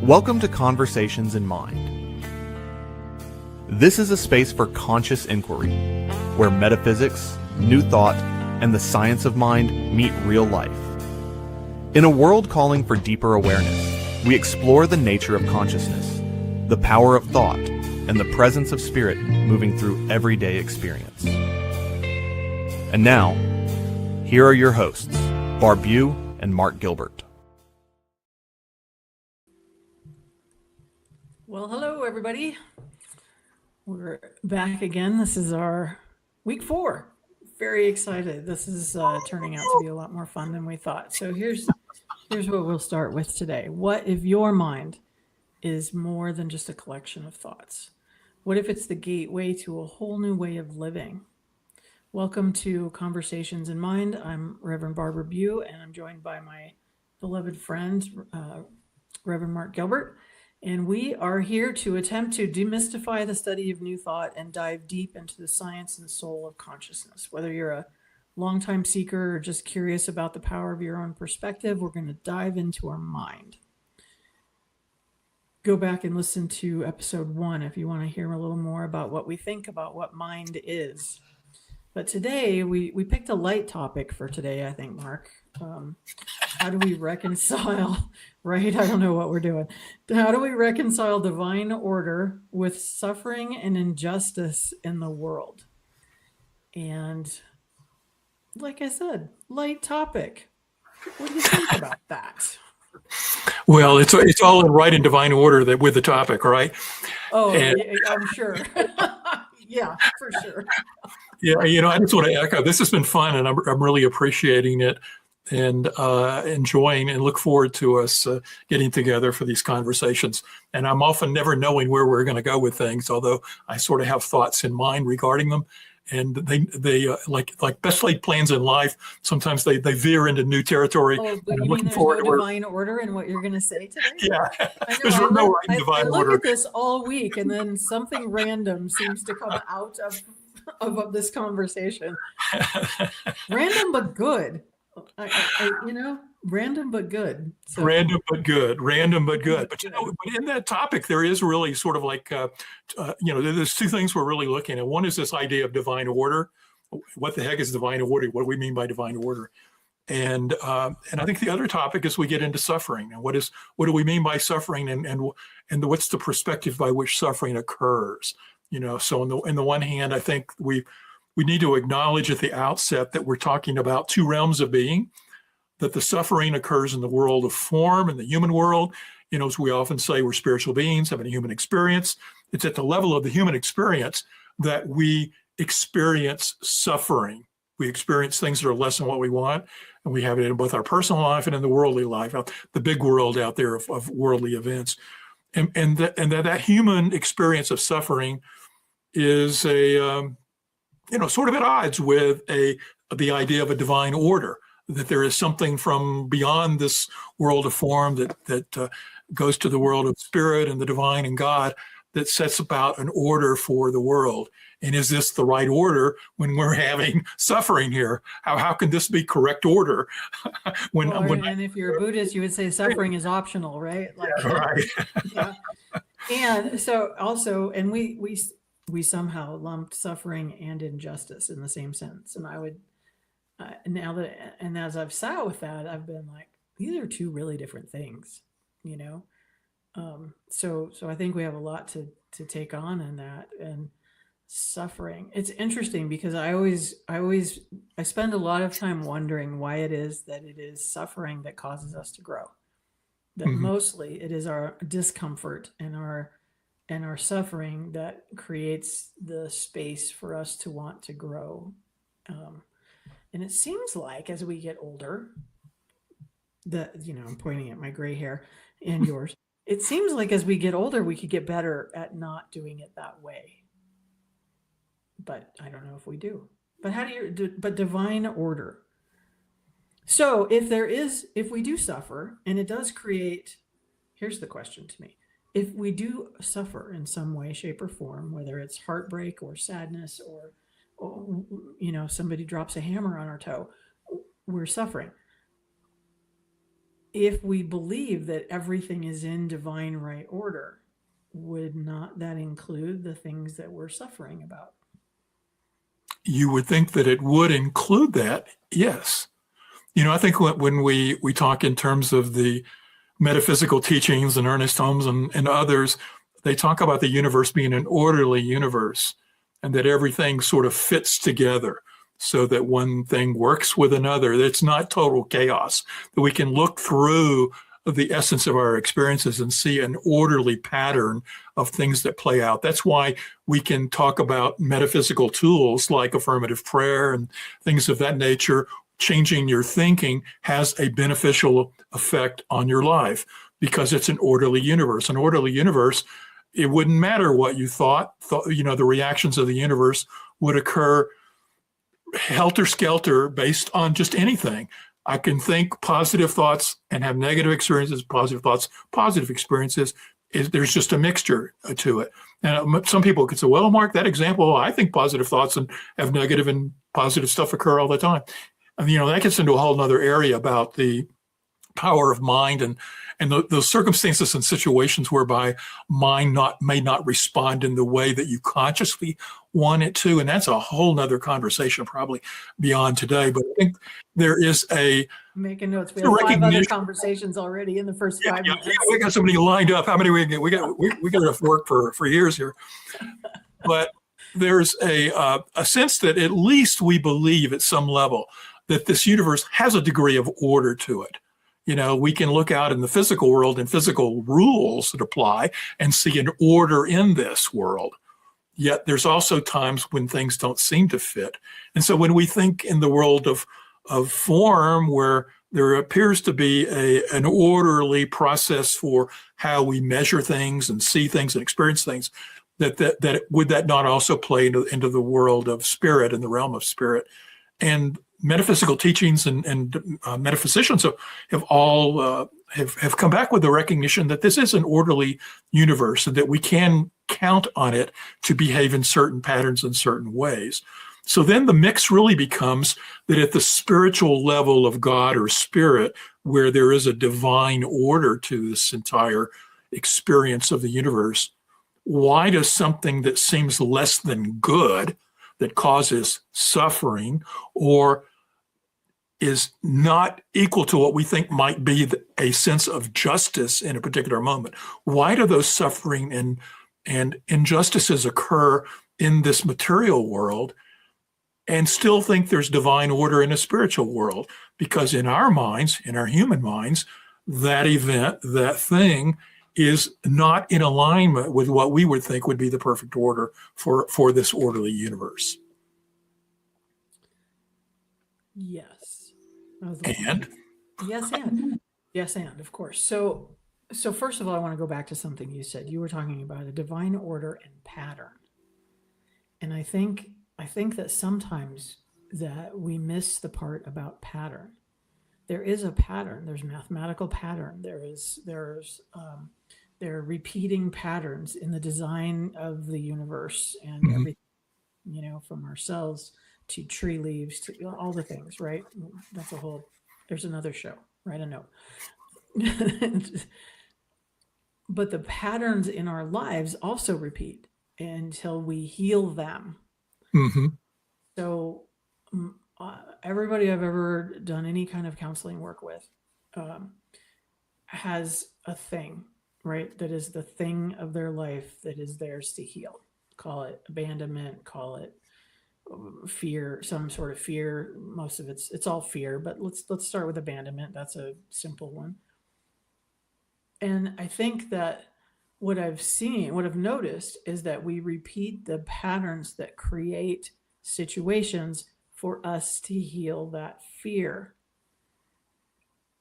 Welcome to Conversations in Mind. This is a space for conscious inquiry, where metaphysics, new thought, and the science of mind meet real life. In a world calling for deeper awareness, we explore the nature of consciousness, the power of thought, and the presence of spirit moving through everyday experience. And now, here are your hosts, Barb Bue and Gilbert. Well, hello, everybody. We're back again. This is our week 4. Very excited. This is turning out to be a lot more fun than we thought. So here's what we'll start with today. What if your mind is more than just a collection of thoughts? What if it's the gateway to a whole new way of living? Welcome to Conversations in Mind. I'm Reverend Barb Bue, and I'm joined by my beloved friend, Reverend Gilbert. And we are here to attempt to demystify the study of new thought and dive deep into the science and soul of consciousness. Whether you're a longtime seeker or just curious about the power of your own perspective, we're going to dive into our mind. Go back and listen to episode 1 if you want to hear a little more about what we think about what mind is. But today, we picked a light topic for today, I think, Mark. How do we reconcile, right? I don't know what we're doing. How do we reconcile divine order with suffering and injustice in the world? And like I said, light topic. What do you think about that? Well, it's all in right and divine order that with the topic, right? Oh, I'm sure. Yeah, for sure. Yeah, I just want to echo. This has been fun, and I'm really appreciating it and enjoying, and look forward to us getting together for these conversations. And I'm often never knowing where we're going to go with things, although I sort of have thoughts in mind regarding them. And they like best laid plans in life. Sometimes they veer into new territory. Oh, but you mean there's no divine order in what you're going to say today? Yeah, there's no right and divine order. I look at this all week, and then something random seems to come out of this conversation. Random but good. Random but good. So. Random but good. But but in that topic, there is really sort of like, there's two things we're really looking at. One is this idea of divine order. What the heck is divine order? What do we mean by divine order? And I think the other topic is we get into suffering, and what do we mean by suffering, and what's the perspective by which suffering occurs? So on the one hand, I think we need to acknowledge at the outset that we're talking about two realms of being, that the suffering occurs in the world of form, in the human world. As we often say, we're spiritual beings having a human experience. It's at the level of the human experience that we experience suffering. We experience things that are less than what we want, and we have it in both our personal life and in the worldly life, the big world out there of worldly events. And that human experience of suffering is sort of at odds with the idea of a divine order, that there is something from beyond this world of form that goes to the world of spirit and the divine and God, that sets about an order for the world. And is this the right order when we're having suffering here? How can this be correct order? And if you're a Buddhist, you would say suffering is optional, right? Right. Yeah. And so also, and we somehow lumped suffering and injustice in the same sentence. And I would, as I've sat with that, I've been like, these are two really different things, So I think we have a lot to take on in that. And suffering, it's interesting because I spend a lot of time wondering why it is that it is suffering that causes us to grow. That mostly it is our discomfort and our suffering that creates the space for us to want to grow. And it seems like as we get older, I'm pointing at my gray hair and yours. It seems like as we get older, we could get better at not doing it that way. But I don't know if we do. But but divine order. So if we do suffer, and it does create, here's the question to me. If we do suffer in some way, shape, or form, whether it's heartbreak or sadness or somebody drops a hammer on our toe, we're suffering. if we believe that everything is in divine right order, would not that include the things that we're suffering about? You would think that it would include that, yes. I think when we talk in terms of the metaphysical teachings and Ernest Holmes and others, they talk about the universe being an orderly universe and that everything sort of fits together so that one thing works with another. It's not total chaos, that we can look through the essence of our experiences and see an orderly pattern of things that play out. That's why we can talk about metaphysical tools like affirmative prayer and things of that nature. Changing your thinking has a beneficial effect on your life because it's an orderly universe. An orderly universe, it wouldn't matter what you thought, the reactions of the universe would occur helter-skelter based on just anything. I can think positive thoughts and have negative experiences, positive thoughts, positive experiences. There's just a mixture to it. And some people could say, well, Mark, that example, I think positive thoughts and have negative and positive stuff occur all the time. And, that gets into a whole other area about the power of mind and those circumstances and situations whereby mind may not respond in the way that you consciously want it to. And that's a whole nother conversation probably beyond today. But I think there is making notes. We have 5 other conversations already in the first 5 minutes. Yeah, we got somebody lined up. How many we get? We got enough work for years here. But there's a sense that at least we believe at some level that this universe has a degree of order to it. We can look out in the physical world and physical rules that apply and see an order in this world. Yet there's also times when things don't seem to fit. And so when we think in the world of form, where there appears to be an orderly process for how we measure things and see things and experience things, that would that not also play into the world of spirit and the realm of spirit? And metaphysical teachings and metaphysicians have all have come back with the recognition that this is an orderly universe and that we can count on it to behave in certain patterns in certain ways. So then the mix really becomes that at the spiritual level of God or spirit, where there is a divine order to this entire experience of the universe, why does something that seems less than good, that causes suffering or is not equal to what we think might be a sense of justice in a particular moment, why do those suffering and injustices occur in this material world and still think there's divine order in a spiritual world? Because in our minds, in our human minds, that event, that thing is not in alignment with what we would think would be the perfect order for this orderly universe. Yes. And? Yes, and of course. So first of all, I want to go back to something you said. You were talking about a divine order and pattern. And I think that sometimes that we miss the part about pattern. There is a pattern. There's mathematical pattern. There are repeating patterns in the design of the universe and everything, from our cells to tree leaves to all the things, right? There's another show, right? I know. But the patterns in our lives also repeat until we heal them. Mm-hmm. So everybody I've ever done any kind of counseling work with has a thing, right? That is the thing of their life that is theirs to heal. Call it abandonment, call it fear, some sort of fear. Most of it's all fear, but let's start with abandonment. That's a simple one. And I think that what I've noticed is that we repeat the patterns that create situations for us to heal that fear.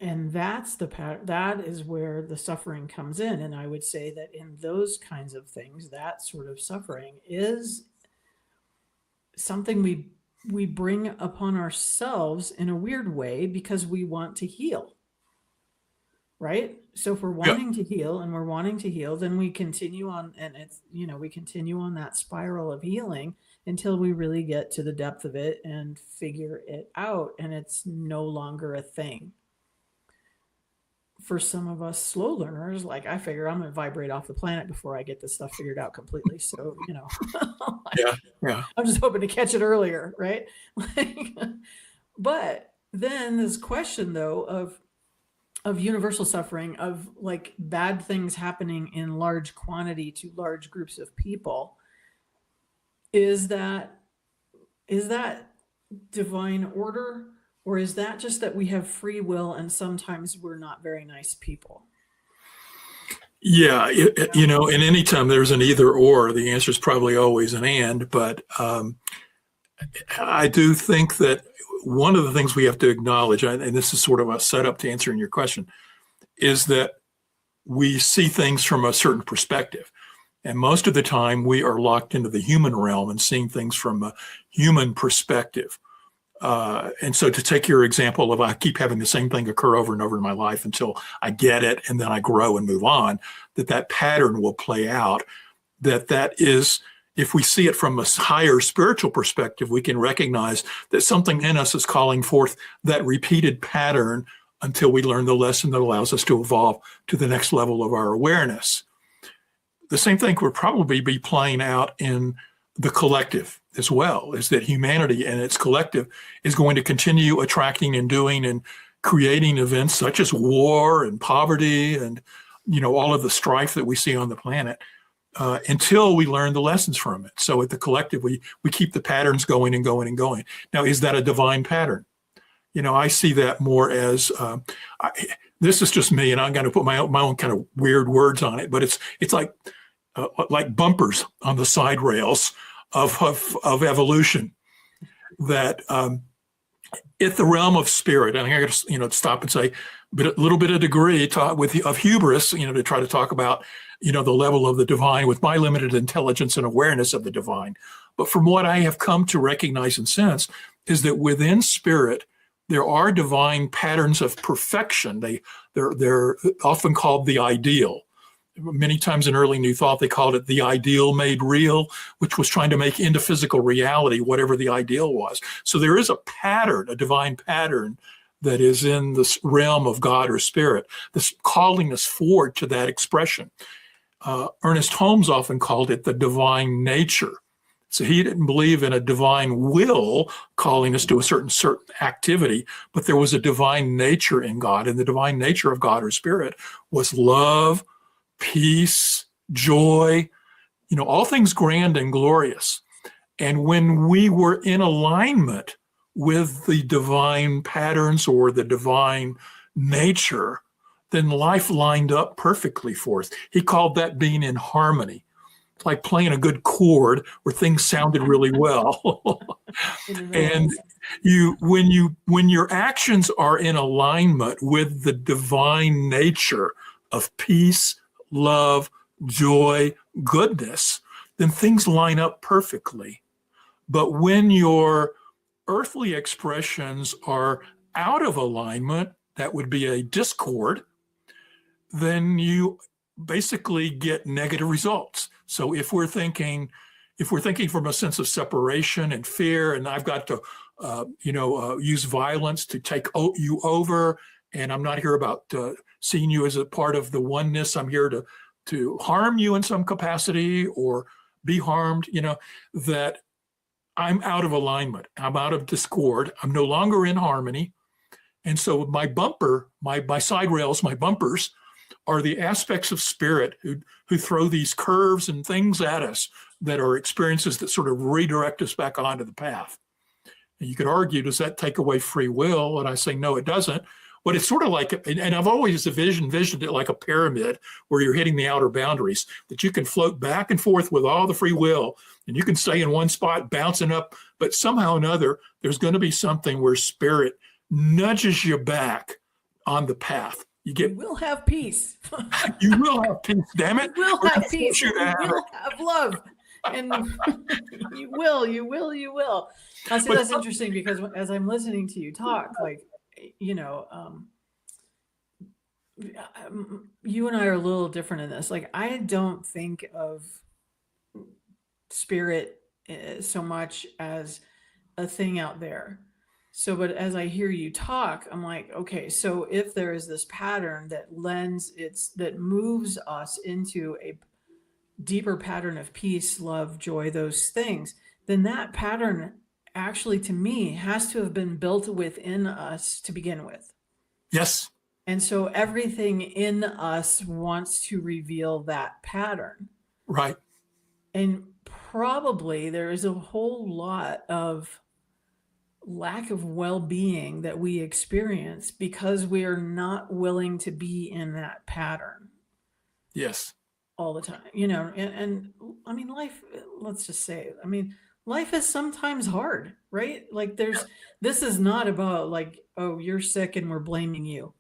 And that's the pattern. That is where the suffering comes in. And I would say that in those kinds of things, that sort of suffering is something we bring upon ourselves in a weird way because we want to heal, right? So if we're wanting to heal and we're wanting to heal, then we continue on, and we continue on that spiral of healing until we really get to the depth of it and figure it out, and it's no longer a thing. for some of us slow learners, like I figure I'm going to vibrate off the planet before I get this stuff figured out completely. So, Yeah. Yeah. I'm just hoping to catch it earlier, right? Like, but then this question though of universal suffering, of like bad things happening in large quantity to large groups of people, is that divine order, or is that just that we have free will and sometimes we're not very nice people? Yeah, and anytime there's an either or, the answer is probably always an and. But I do think that one of the things we have to acknowledge, and this is sort of a setup to answering your question, is that we see things from a certain perspective. And most of the time, we are locked into the human realm and seeing things from a human perspective. And so to take your example of I keep having the same thing occur over and over in my life until I get it and then I grow and move on, that pattern will play out, that is, if we see it from a higher spiritual perspective, we can recognize that something in us is calling forth that repeated pattern until we learn the lesson that allows us to evolve to the next level of our awareness. The same thing would probably be playing out in the collective as well, is that humanity and its collective is going to continue attracting and doing and creating events such as war and poverty and all of the strife that we see on the planet until we learn the lessons from it. So at the collective, we keep the patterns going and going and going. Now, is that a divine pattern? I see that more as this is just me, and I'm going to put my own kind of weird words on it, but it's like bumpers on the side rails of evolution, that at the realm of spirit, and I got to stop and say, but a little bit of degree of hubris, to try to talk about the level of the divine with my limited intelligence and awareness of the divine. But from what I have come to recognize and sense is that within spirit there are divine patterns of perfection. They're often called the ideal. Many times in early New Thought, they called it the ideal made real, which was trying to make into physical reality whatever the ideal was. So there is a pattern, a divine pattern that is in this realm of God or spirit that's calling us forward to that expression. Ernest Holmes often called it the divine nature. So he didn't believe in a divine will calling us to a certain activity, but there was a divine nature in God, and the divine nature of God or spirit was love, peace, joy, all things grand and glorious. And when we were in alignment with the divine patterns or the divine nature, then life lined up perfectly for us. He called that being in harmony. It's like playing a good chord where things sounded really well. And when your actions are in alignment with the divine nature of peace, love, joy, goodness, then things line up perfectly. But when your earthly expressions are out of alignment, that would be a discord, then you basically get negative results. So if we're thinking from a sense of separation and fear, and I've got to use violence to take you over, and I'm not here about seeing you as a part of the oneness. I'm here to harm you in some capacity or be harmed, that I'm out of alignment. I'm out of discord. I'm no longer in harmony. And so my bumper, my side rails, my bumpers are the aspects of spirit who throw these curves and things at us that are experiences that sort of redirect us back onto the path. And you could argue, does that take away free will? And I say, no, it doesn't. But it's sort of like, and I've always envisioned it like a pyramid where you're hitting the outer boundaries, that you can float back and forth with all the free will, and you can stay in one spot bouncing up, but somehow or another, there's going to be something where spirit nudges you back on the path. You will have peace. You will have peace, damn it. You will have peace. You will have love. And you will. I see, that's interesting, because as I'm listening to you talk, like, you and I are a little different in this. Like, I don't think of spirit so much as a thing out there. So, but as I hear you talk, I'm like, okay, so if there is this pattern that moves us into a deeper pattern of peace, love, joy, those things, then that pattern actually, to me, has to have been built within us to begin with. Yes. And so everything in us wants to reveal that pattern. Right. And probably there is a whole lot of lack of well-being that we experience because we are not willing to be in that pattern Yes. all the time, and I mean, life, let's just say, I mean, life is sometimes hard, right? Like this is not about like, oh, you're sick and we're blaming you.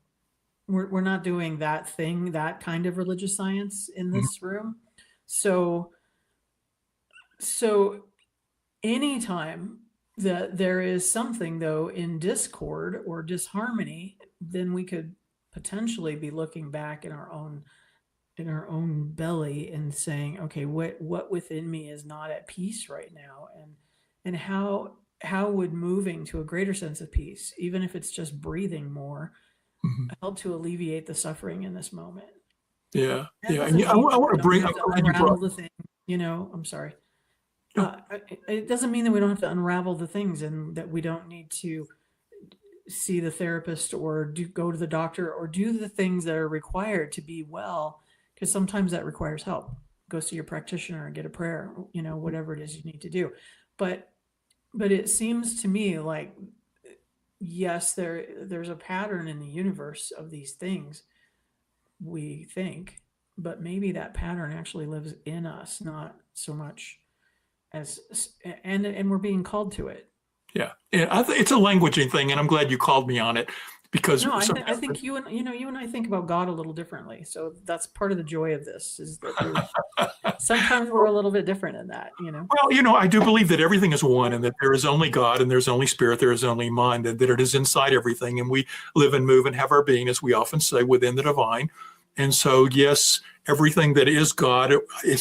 We're not doing that kind of religious science in Mhm. this room. So anytime that there is something though in discord or disharmony, then we could potentially be looking back in our own belly and saying, okay, what within me is not at peace right now, and how would moving to a greater sense of peace, even if it's just breathing more, Mhm. help to alleviate the suffering in this moment. Yeah. That Yeah. And doesn't I mean that want we to don't bring, have I'm to glad you unravel brought, the thing, I'm sorry. no, It doesn't mean that we don't have to unravel the things and that we don't need to see the therapist or go to the doctor or do the things that are required to be well, because sometimes that requires help. Go see your practitioner and get a prayer, whatever it is you need to do. But it seems to me like, yes, there's a pattern in the universe of these things, we think, but maybe that pattern actually lives in us, not so much as, and we're being called to it. yeah. Yeah. It's a languaging thing, and I'm glad you called me on it because No, some, I think you and I think about God a little differently. So that's part of the joy of this, is that sometimes we're a little bit different in that. well, I do believe that everything is one and that there is only God and there's only spirit, there is only mind, and that it is inside everything. And we live and move and have our being, as we often say, within the divine. And so, yes, everything that is God,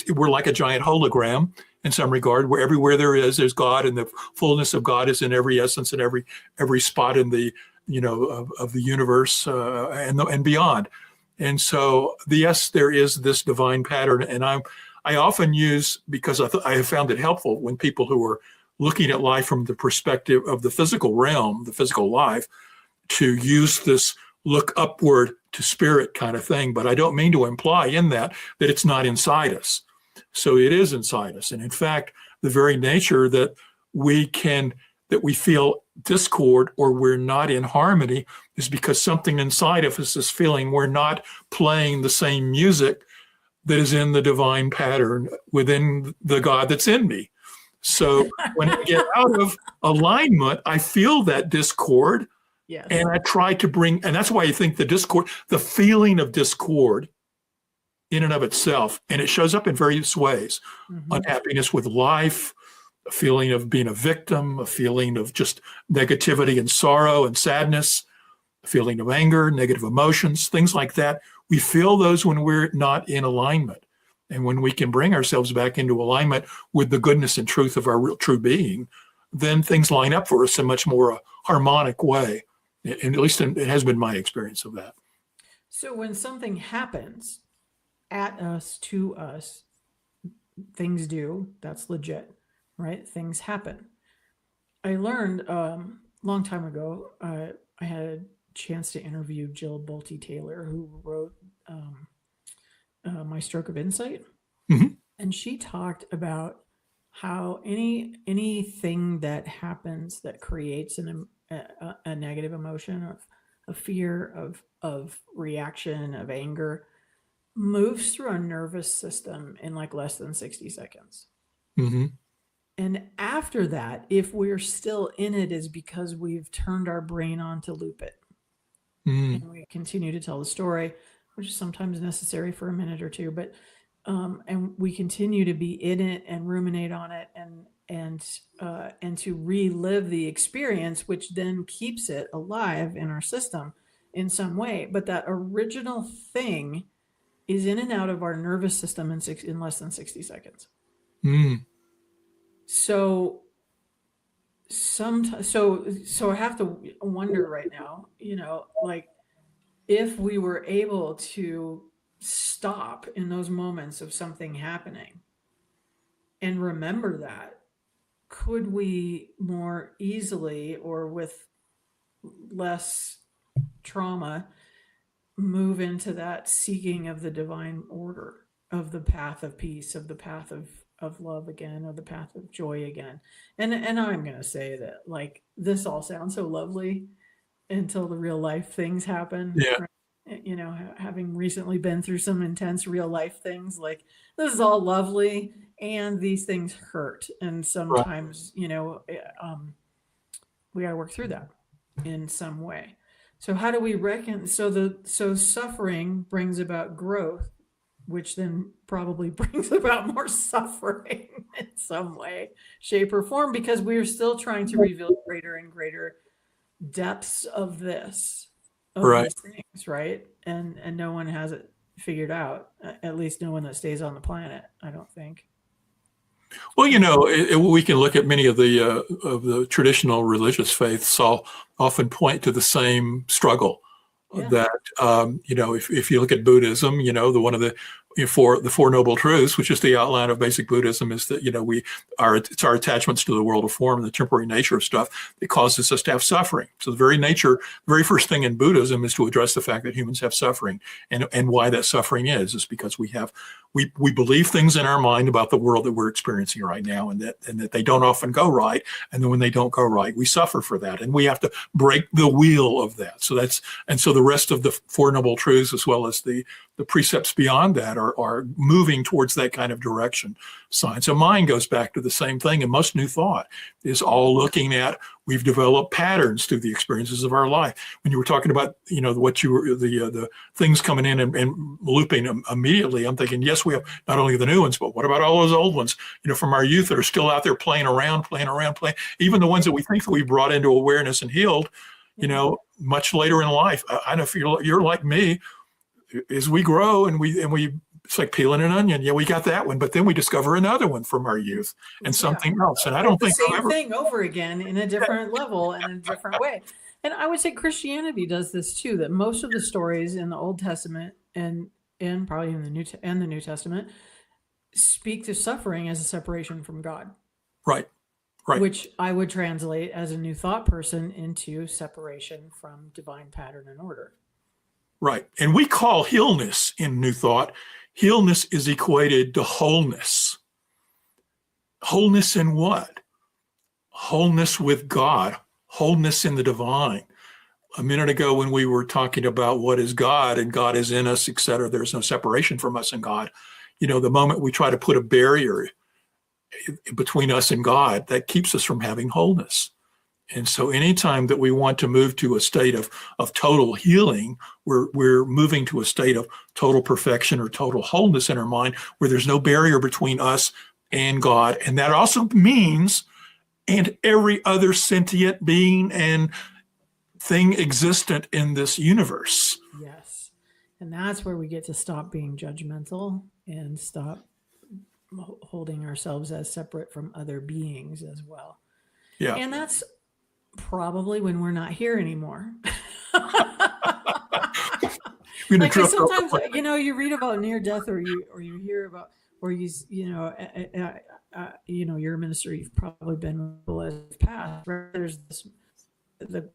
we're like a giant hologram in some regard, where everywhere there's God, and the fullness of God is in every essence and every spot in the, of the universe and beyond. And so, yes, there is this divine pattern. And I often use, because I have found it helpful when people who are looking at life from the perspective of the physical realm, the physical life, to use this look upward to spirit kind of thing. But I don't mean to imply in that it's not inside us. So it is inside us. And in fact, the very nature that we feel discord or we're not in harmony is because something inside of us is feeling we're not playing the same music that is in the divine pattern within the God that's in me. So when I get out of alignment, I feel that discord. Yes. And I try to bring, and that's why I think the feeling of discord in and of itself, and it shows up in various ways. Mm-hmm. Unhappiness with life, a feeling of being a victim, a feeling of just negativity and sorrow and sadness, a feeling of anger, negative emotions, things like that. We feel those when we're not in alignment. And when we can bring ourselves back into alignment with the goodness and truth of our real true being, then things line up for us in much more harmonic way. And at least it has been my experience of that. So when something happens at us, to us, things do, that's legit, right? Things happen. I learned long time ago, I had a chance to interview Jill Bolte Taylor, who wrote My Stroke of Insight. Mhm. And she talked about how anything that happens that creates a negative emotion of fear, of reaction, of anger, moves through our nervous system in like less than 60 seconds. Mm-hmm. And after that, if we're still in it, is because we've turned our brain on to loop it. Mm. And we continue to tell the story, which is sometimes necessary for a minute or two, but and we continue to be in it and ruminate on it and to relive the experience, which then keeps it alive in our system in some way. But that original thing is in and out of our nervous system in less than 60 seconds. Mm. So so I have to wonder right now, like if we were able to stop in those moments of something happening and remember that, could we more easily or with less trauma move into that seeking of the divine order, of the path of peace, of the path of love again, of the path of joy again? And I'm going to say that, like, this all sounds so lovely until the real life things happen, Yeah. right? Having recently been through some intense real life things, like, this is all lovely and these things hurt, and Right. sometimes we got to work through that in some way. So how do we reckon? So suffering brings about growth, which then probably brings about more suffering in some way, shape, or form, because we are still trying to reveal greater and greater depths of Right. these things, right? And no one has it figured out. At least no one that stays on the planet, I don't think. Well, we can look at many of the traditional religious faiths. All often point to the same struggle. Yeah. That if you look at Buddhism, one of the four noble truths, which is the outline of basic Buddhism, is that it's our attachments to the world of form and the temporary nature of stuff that causes us to have suffering. So the very first thing in Buddhism is to address the fact that humans have suffering, and why that suffering is because we believe things in our mind about the world that we're experiencing right now, and that they don't often go right, and then when they don't go right, we suffer for that, and we have to break the wheel of that. So the rest of the Four Noble Truths, as well as the precepts beyond that, are moving towards that kind of direction. Science of mind goes back to the same thing, and most New Thought is all looking at, we've developed patterns through the experiences of our life. When you were talking about, the things coming in and looping immediately, I'm thinking, yes, we have not only the new ones, but what about all those old ones, from our youth that are still out there playing around, even the ones that we think that we brought into awareness and healed, much later in life. I know if you're like me, as we grow and we it's like peeling an onion. Yeah, we got that one, but then we discover another one from our youth and something else. And I don't think the same thing over again in a different level and in a different way. And I would say Christianity does this too. That most of the stories in the Old Testament and probably in the New Testament speak to suffering as a separation from God. Right. Which I would translate as a New Thought person into separation from divine pattern and order. Right. And we call healness in New Thought. Healness is equated to wholeness. Wholeness in what? Wholeness with God, wholeness in the divine. A minute ago, when we were talking about what is God and God is in us, etc., there's no separation from us and God. The moment we try to put a barrier between us and God, that keeps us from having wholeness. And so anytime that we want to move to a state of total healing, we're moving to a state of total perfection or total wholeness in our mind, where there's no barrier between us and God. And that also means, and every other sentient being and thing existent in this universe. Yes. And that's where we get to stop being judgmental and stop holding ourselves as separate from other beings as well. Yeah. And that's probably when we're not here anymore. Like, sometimes, you read about near death, or you hear about, or you're a minister, you've probably been with past. There's the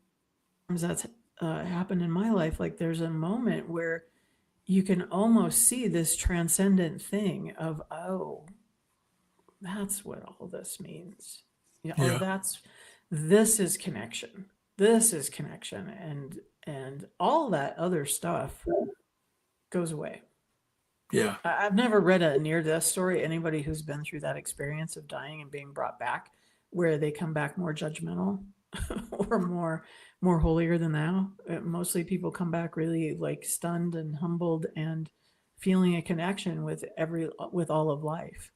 times that's happened in my life. Like, there's a moment where you can almost see this transcendent thing of, oh, that's what all this means. This is connection. This is connection. And all that other stuff goes away. Yeah. I've never read a near-death story. Anybody who's been through that experience of dying and being brought back, where they come back more judgmental or more holier than thou. Mostly people come back really like stunned and humbled and feeling a connection with all of life.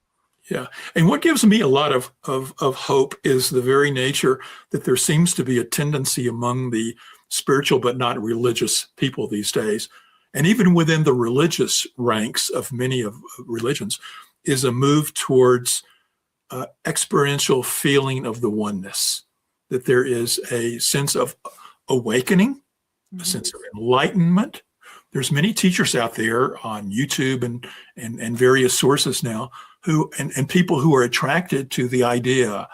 Yeah. And what gives me a lot of hope is the very nature that there seems to be a tendency among the spiritual but not religious people these days, and even within the religious ranks of many of religions, is a move towards experiential feeling of the oneness. that there is a sense of awakening, a sense of enlightenment. There's many teachers out there on YouTube and various sources now who and people who are attracted to the idea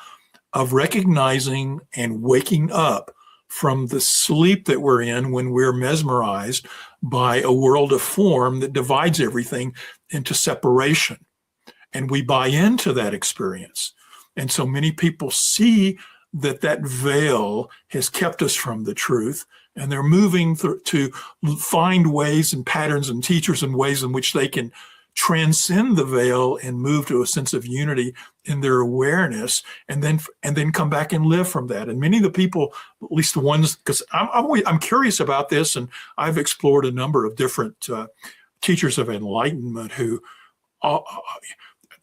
of recognizing and waking up from the sleep that we're in when we're mesmerized by a world of form that divides everything into separation. And we buy into that experience. And so many people see that veil has kept us from the truth, and they're moving to find ways and patterns and teachers and ways in which they can transcend the veil and move to a sense of unity in their awareness, and then come back and live from that. And many of the people, at least the ones, because I'm curious about this, and I've explored a number of different teachers of enlightenment who.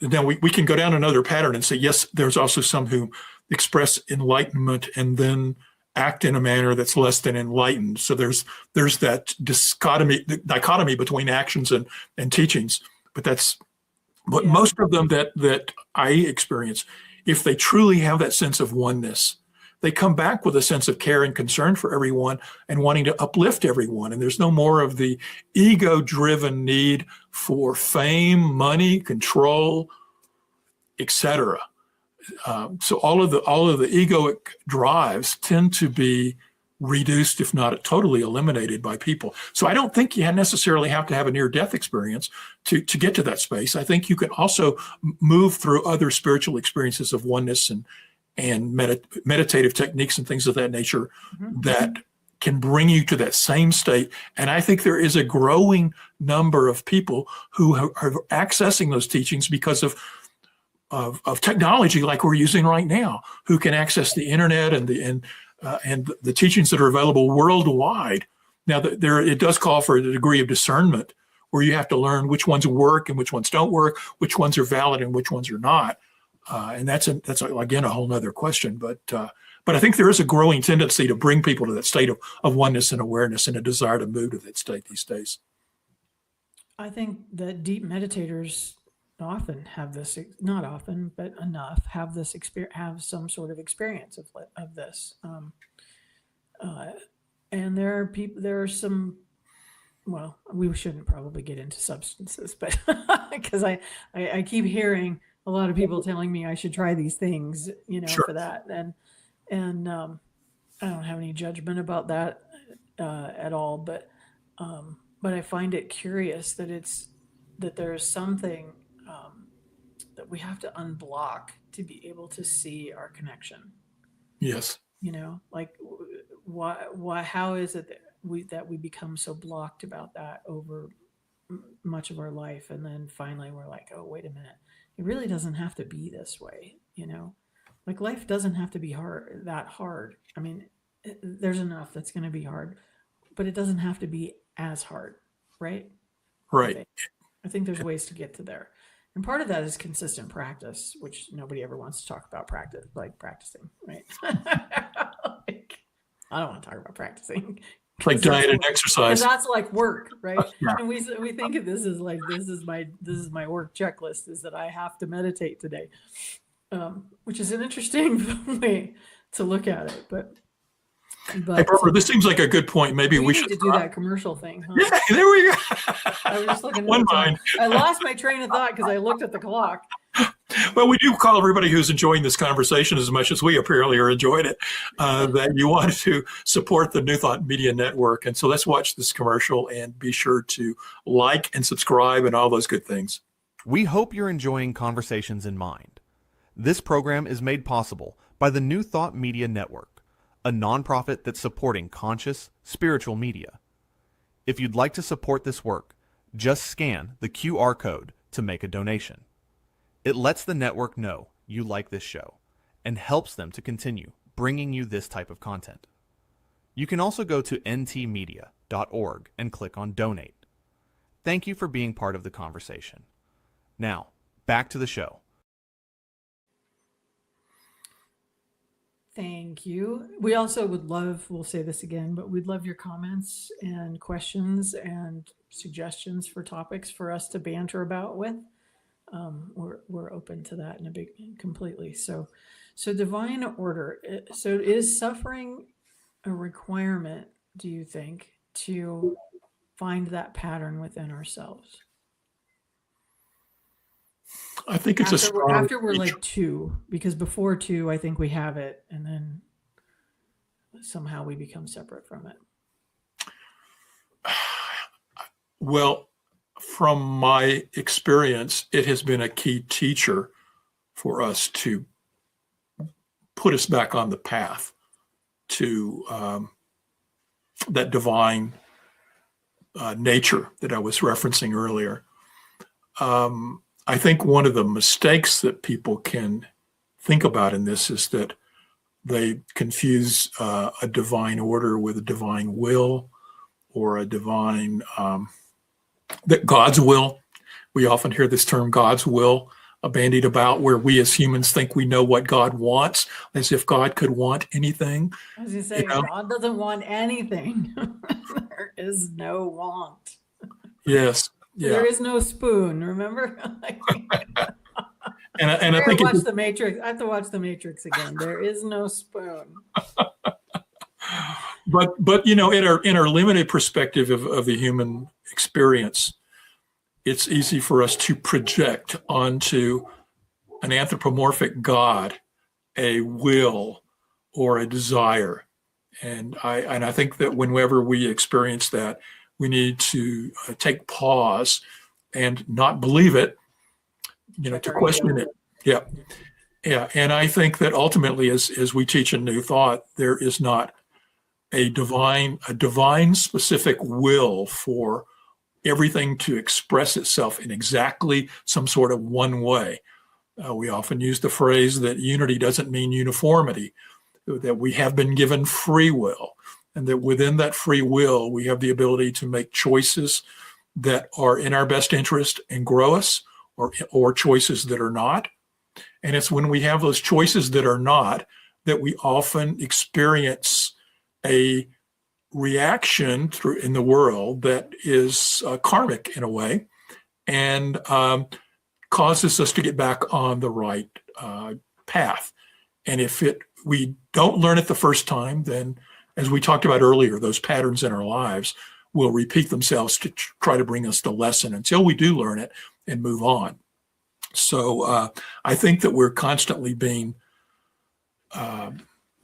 Now we can go down another pattern and say, yes, there's also some who express enlightenment and then act in a manner that's less than enlightened. So there's that dichotomy between actions and teachings. But most of them that I experience, if they truly have that sense of oneness, they come back with a sense of care and concern for everyone and wanting to uplift everyone. And there's no more of the ego-driven need for fame, money, control, etc. So all of the egoic drives tend to be reduced, if not totally eliminated, by people. So I don't think you necessarily have to have a near-death experience to get to that space. I think you can also move through other spiritual experiences of oneness and meditative techniques and things of that nature that can bring you to that same state. And I think there is a growing number of people who are accessing those teachings because of technology like we're using right now, who can access the internet and the teachings that are available worldwide. Now, it does call for a degree of discernment where you have to learn which ones work and which ones don't work, which ones are valid and which ones are not. And that's again a whole nother question. But I think there is a growing tendency to bring people to that state of oneness and awareness and a desire to move to that state these days. I think that deep meditators often have this, not often, but enough, have this experience, have some sort of experience of this. And there are some, well, we shouldn't probably get into substances, but because I keep hearing a lot of people telling me I should try these things, Sure. for that. And I don't have any judgment about that at all, but I find it curious that there's something that we have to unblock to be able to see our connection. Yes. Like why, how is it that we become so blocked about that over much of our life? And then finally we're like, oh, wait a minute. It really doesn't have to be this way, like life doesn't have to be that hard. I mean, there's enough that's going to be hard, but it doesn't have to be as hard. Right. Right. I think there's ways to get to there. And part of that is consistent practice, which nobody ever wants to talk about practicing, right? I don't want to talk about practicing. Like diet and exercise. Because that's like work, right? Yeah. And we think of this as like, this is my work checklist, is that I have to meditate today, which is an interesting way to look at it. But hey, Barbara, this seems like a good point. Maybe we should need to do that commercial thing. Huh? Yeah, there we go. I was just looking at One the time. mind. I lost my train of thought because I looked at the clock. Well, we do call everybody who's enjoying this conversation as much as we apparently are enjoying it, that you want to support the New Thought Media Network. And so let's watch this commercial and be sure to like and subscribe and all those good things. We hope you're enjoying Conversations in Mind. This program is made possible by the New Thought Media Network, a nonprofit that's supporting conscious, spiritual media. If you'd like to support this work, just scan the QR code to make a donation. It lets the network know you like this show and helps them to continue bringing you this type of content. You can also go to ntmedia.org and click on Donate. Thank you for being part of the conversation. Now, back to the show. Thank you. We also would love, we'll say this again, but we'd love your comments and questions and suggestions for topics for us to banter about with. We're open to that completely. So So divine order. So is suffering a requirement, do you think, to find that pattern within ourselves? I think it's a strong After we're feature. like two, because before two, I think we have it, and then somehow we become separate from it. Well, from my experience, it has been a key teacher for us to put us back on the path to that divine nature that I was referencing earlier. I think one of the mistakes that people can think about in this is that they confuse a divine order with a divine will, or a divine that God's will. We often hear this term God's will bandied about, where we as humans think we know what God wants, as if God could want anything. I was going to say, God doesn't want anything. There is no want. Yes. Yeah. There is no spoon, remember? and I think watch The Matrix. I have to watch The Matrix again. There is no spoon. But in our limited perspective of the human experience, it's easy for us to project onto an anthropomorphic God a will or a desire. And I think that whenever we experience that, we need to take pause and not believe it, to question it. Yeah. Yeah. And I think that ultimately, as we teach in New Thought, there is not a divine specific will for everything to express itself in exactly some sort of one way. We often use the phrase that unity doesn't mean uniformity, that we have been given free will, and that within that free will, we have the ability to make choices that are in our best interest and grow us, or choices that are not. And it's when we have those choices that are not that we often experience a reaction in the world that is karmic in a way, and causes us to get back on the right path. And if we don't learn it the first time, then, as we talked about earlier, those patterns in our lives will repeat themselves to try to bring us the lesson until we do learn it and move on. So I think that we're constantly being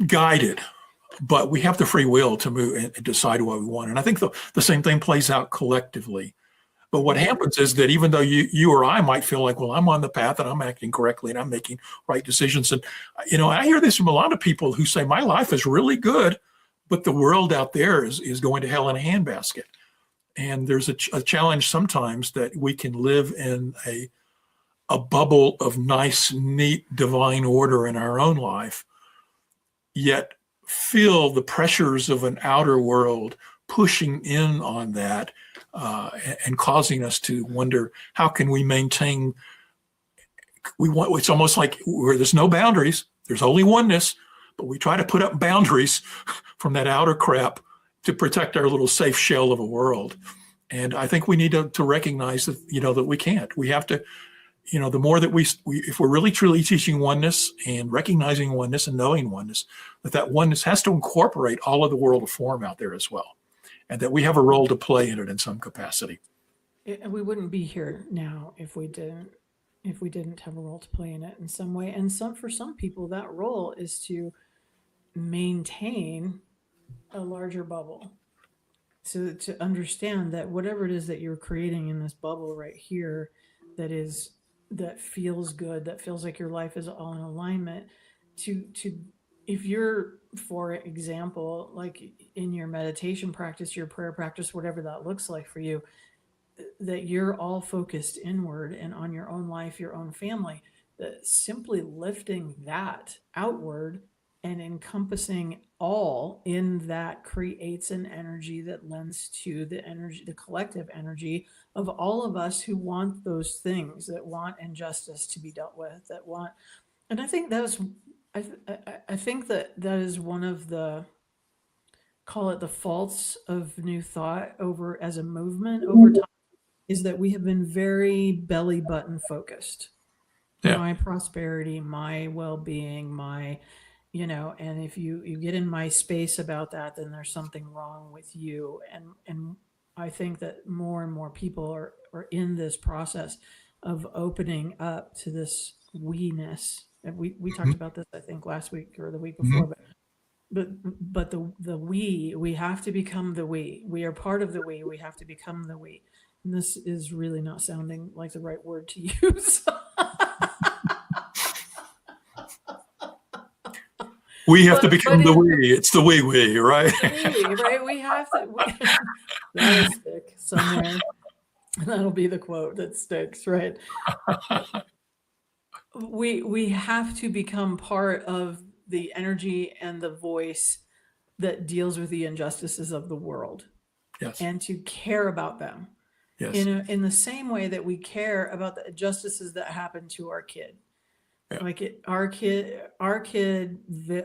guided, but we have the free will to move and decide what we want. And I think the same thing plays out collectively. But what happens is that even though you or I might feel like, well, I'm on the path and I'm acting correctly and I'm making right decisions. And, I hear this from a lot of people who say, my life is really good, but the world out there is going to hell in a handbasket. And there's a challenge sometimes that we can live in a bubble of nice, neat, divine order in our own life, yet feel the pressures of an outer world pushing in on that, and causing us to wonder, how can we maintain? It's almost like where there's no boundaries, there's only oneness, but we try to put up boundaries from that outer crap to protect our little safe shell of a world. And I think we need to recognize that, that we can't. We have to, the more that we if we're really truly teaching oneness and recognizing oneness and knowing oneness, that oneness has to incorporate all of the world of form out there as well, and that we have a role to play in it in some capacity. We wouldn't be here now if we didn't have a role to play in it in some way. And for some people, that role is to maintain a larger bubble. So to understand that whatever it is that you're creating in this bubble right here, that feels good, that feels like your life is all in alignment, if you're, for example, like in your meditation practice, your prayer practice, whatever that looks like for you, that you're all focused inward and on your own life, your own family, that simply lifting that outward and encompassing all in that creates an energy that lends to the collective energy of all of us who want those things, that want injustice to be dealt with, and I think I think that is one of the, call it the faults of New Thought as a movement over time, is that we have been very belly button focused. Yeah. my prosperity, my well-being, and if you get in my space about that, then there's something wrong with you. And I think that more and more people are in this process of opening up to this we-ness. And we talked about this, I think, last week or the week before, but the we have to become the we are part of the we have to become the we. And this is really not sounding like the right word to use. We have to become the we. It's the we, right? Right? We have to. That'll stick somewhere. That'll be the quote that sticks, right? We have to become part of the energy and the voice that deals with the injustices of the world. Yes. And to care about them. Yes. In the same way that we care about the injustices that happen to our kid. Yeah. Like our kid,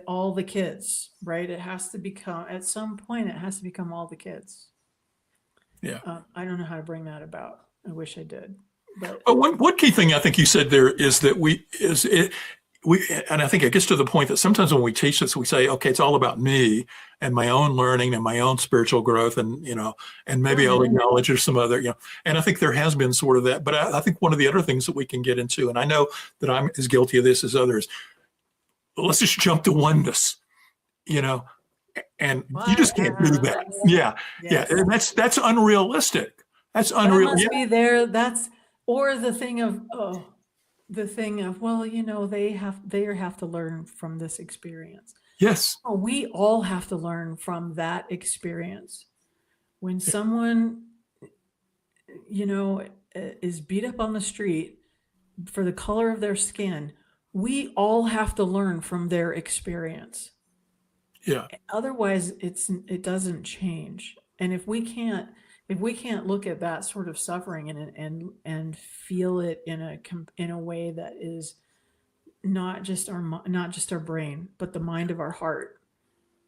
all the kids, right? It has to become, at some point, it has to become all the kids. Yeah. I don't know how to bring that about. I wish I did. But one key thing I think you said there is that and I think it gets to the point that sometimes when we teach this, we say, okay, it's all about me and my own learning and my own spiritual growth. And, and maybe I'll acknowledge there's some other, and I think there has been sort of that, but I think one of the other things that we can get into, and I know that I'm as guilty of this as others, let's just jump to oneness, and you just can't do that. Yeah. Yes. Yeah. And that's unrealistic. That's unreal. That must be there. Or the thing of, well, they have to learn from this experience. Yes. Oh, we all have to learn from that experience. When someone, is beat up on the street for the color of their skin, we all have to learn from their experience. Yeah. Otherwise, it doesn't change. And if we can't look at that sort of suffering and feel it in a way that is not just our brain, but the mind of our heart,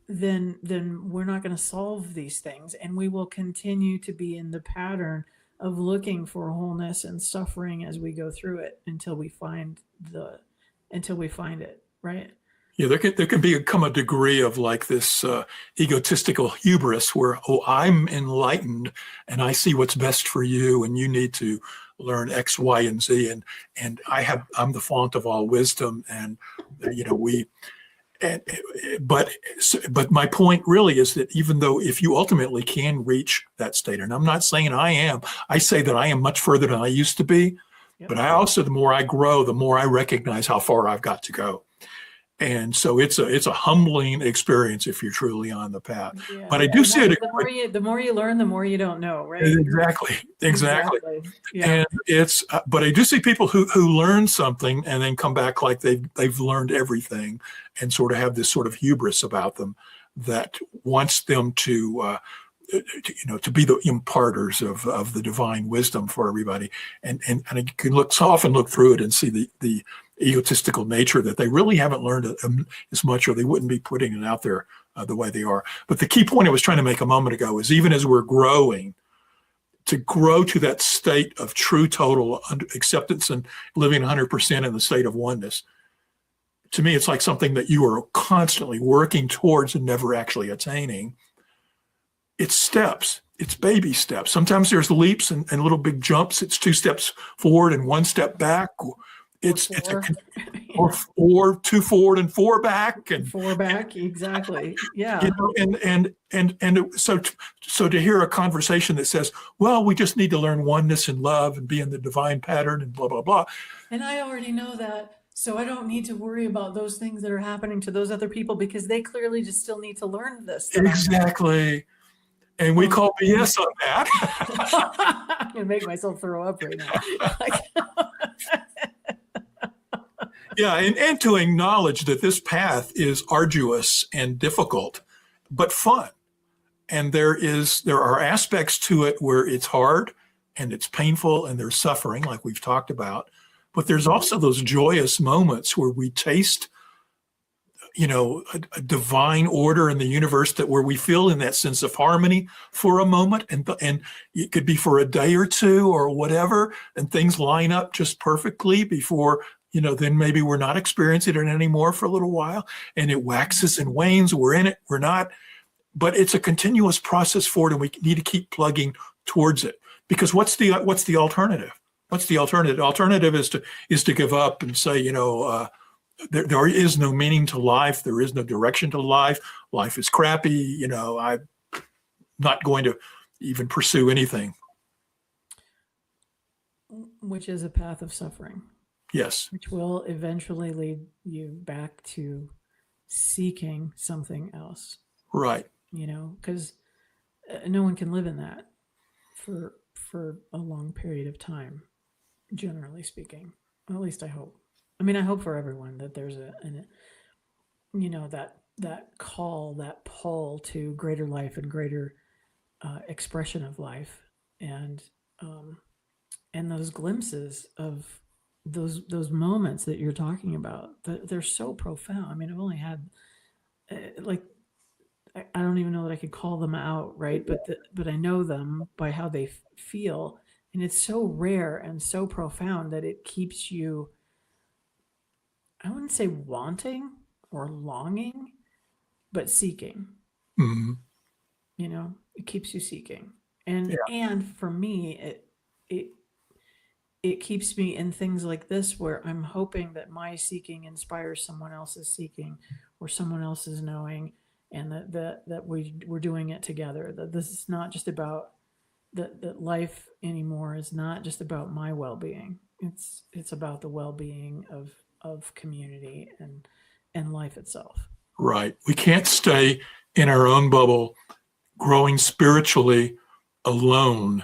then we're not going to solve these things, and we will continue to be in the pattern of looking for wholeness and suffering as we go through it until we find it, right? Yeah, there can become a degree of like this egotistical hubris where, I'm enlightened and I see what's best for you, and you need to learn X, Y, and Z, and I'm the font of all wisdom, and but my point really is that even though if you ultimately can reach that state, and I'm not saying I say that I am much further than I used to be, but I also, the more I grow, the more I recognize how far I've got to go. And so it's a humbling experience if you're truly on the path. Yeah. But I do see it. The more you learn, the more you don't know, right? Exactly. Yeah. And but I do see people who learn something and then come back like they've learned everything, and sort of have this sort of hubris about them that wants them to be the imparters of the divine wisdom for everybody. And you can often look through it and see the egotistical nature that they really haven't learned as much, or they wouldn't be putting it out there the way they are. But the key point I was trying to make a moment ago is, even as we're growing, to grow to that state of true total acceptance and living 100% in the state of oneness, to me, it's like something that you are constantly working towards and never actually attaining. It's steps. It's baby steps. Sometimes there's leaps and little big jumps. It's 2 steps forward and 1 step back. Or 2 forward and 4 back, and 4 back, exactly. Yeah. And so to hear a conversation that says, well, we just need to learn oneness and love and be in the divine pattern and blah blah blah. And I already know that, so I don't need to worry about those things that are happening to those other people, because they clearly just still need to learn this. Exactly. And we call BS on that. I'm gonna make myself throw up right now. Yeah, and to acknowledge that this path is arduous and difficult, but fun. And there are aspects to it where it's hard and it's painful and there's suffering, like we've talked about. But there's also those joyous moments where we taste, a divine order in the universe, where we feel in that sense of harmony for a moment, and it could be for a day or two or whatever, and things line up just perfectly before then maybe we're not experiencing it anymore for a little while, and it waxes and wanes. We're in it, we're not, but it's a continuous process forward, and we need to keep plugging towards it. Because what's the alternative? What's the alternative? The alternative is to give up and say, there is no meaning to life. There is no direction to life. Life is crappy. I'm not going to even pursue anything. Which is a path of suffering. Yes. Which will eventually lead you back to seeking something else. Right. Because no one can live in that for a long period of time, generally speaking. At least I hope. I hope for everyone that there's that call, that pull to greater life and greater expression of life, and those glimpses of those moments that you're talking about. They're so profound. I've only had I don't even know that I could call them out, right? But I know them by how they feel, and it's so rare and so profound that it keeps you, I wouldn't say wanting or longing, but seeking. Mm-hmm. It keeps you seeking, and for me, it keeps me in things like this where I'm hoping that my seeking inspires someone else's seeking, or someone else's knowing, and that we're doing it together. That this is not just about that life anymore is not just about my well-being. It's about the well-being of community and life itself. Right. We can't stay in our own bubble, growing spiritually alone.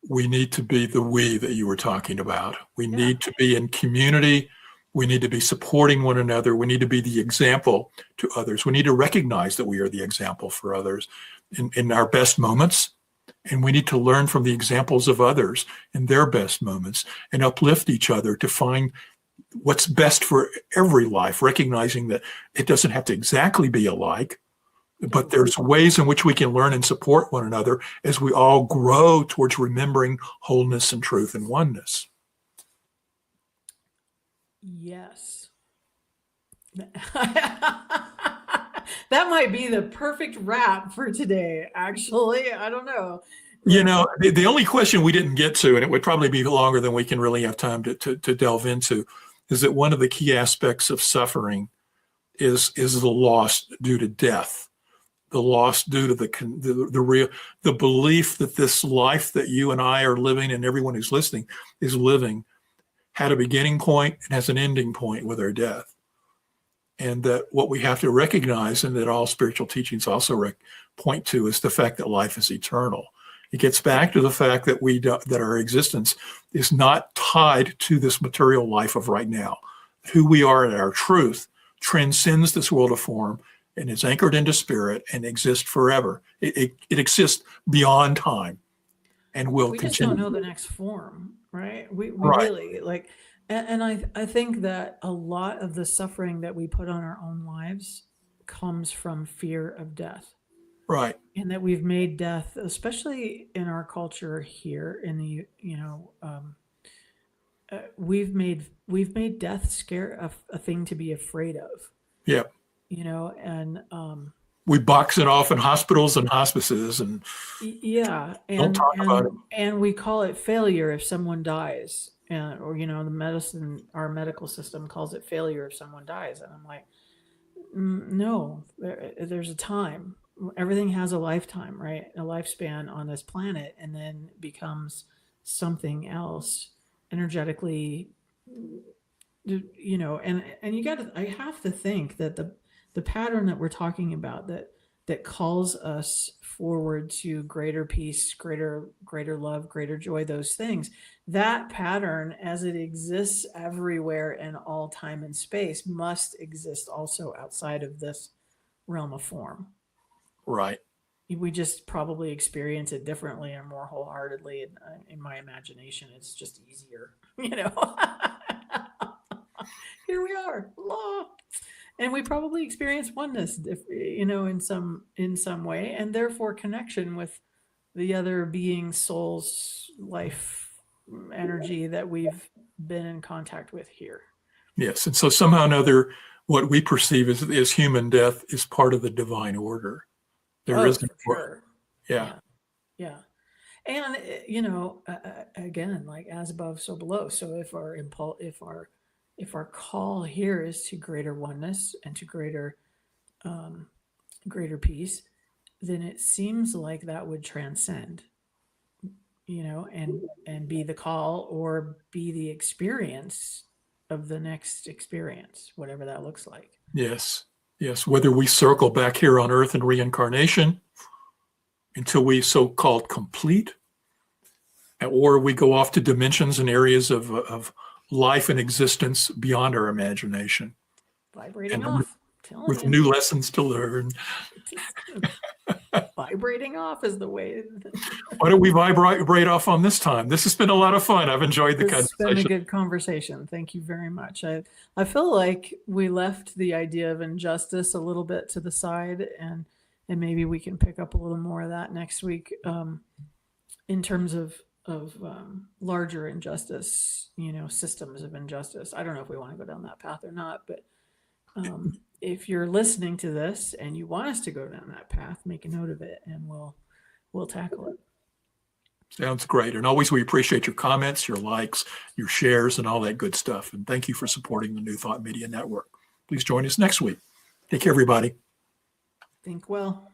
We need to be the we that you were talking about. We need to be in community. We need to be supporting one another. We need to be the example to others. We need to recognize that we are the example for others in our best moments. And we need to learn from the examples of others in their best moments and uplift each other to find what's best for every life, recognizing that it doesn't have to exactly be alike, but there's ways in which we can learn and support one another as we all grow towards remembering wholeness and truth and oneness. Yes. That might be the perfect wrap for today, actually. I don't know. The only question we didn't get to, and it would probably be longer than we can really have time to delve into, is that one of the key aspects of suffering is the loss due to death. The loss due to the belief that this life that you and I are living, and everyone who's listening is living, had a beginning point and has an ending point with our death. And that what we have to recognize, and that all spiritual teachings also point to, is the fact that life is eternal. It gets back to the fact that that our existence is not tied to this material life of right now. Who we are and our truth transcends this world of form and is anchored into spirit and exists forever. It exists beyond time and will continue. We just don't know the next form, right? We really and I think that a lot of the suffering that we put on our own lives comes from fear of death. Right. And that we've made death, especially in our culture here in the, we've made death a thing to be afraid of. Yeah. And we box it off in hospitals and hospices, and don't talk about it. And we call it failure if someone dies, or our medical system calls it failure if someone dies, and I'm like, no, there's a time. Everything has a lifetime, right? A lifespan on this planet, and then becomes something else energetically, and I have to think that the pattern that we're talking about that calls us forward to greater peace, greater love, greater joy, those things, that pattern, as it exists everywhere in all time and space, must exist also outside of this realm of form. Right. We just probably experience it differently and more wholeheartedly. In my imagination, it's just easier, Here we are, and we probably experience oneness, in some way, and therefore connection with the other being, soul's life energy that we've been in contact with here. Yes. And so somehow or another, what we perceive as human death is part of the divine order. There is, for sure. yeah. Yeah. And again, like as above, so below. So if our call here is to greater oneness and to greater peace, then it seems like that would transcend, and be the call or be the experience of the next experience, whatever that looks like. Yes. Yes. Whether we circle back here on earth in reincarnation until we so-called complete, or we go off to dimensions and areas of life and existence beyond our imagination. Vibrating off. With new lessons to learn. Vibrating off is the way. Why don't we vibrate off on this time? This has been a lot of fun. I've enjoyed the conversation. It's been a good conversation. Thank you very much. I feel like we left the idea of injustice a little bit to the side, and maybe we can pick up a little more of that next week, in terms of larger injustice, systems of injustice. I don't know if we want to go down that path or not, but if you're listening to this and you want us to go down that path, make a note of it and we'll tackle it. Sounds great. And always we appreciate your comments, your likes, your shares, and all that good stuff. And thank you for supporting the New Thought Media Network. Please join us next week. Take care, everybody. Think well.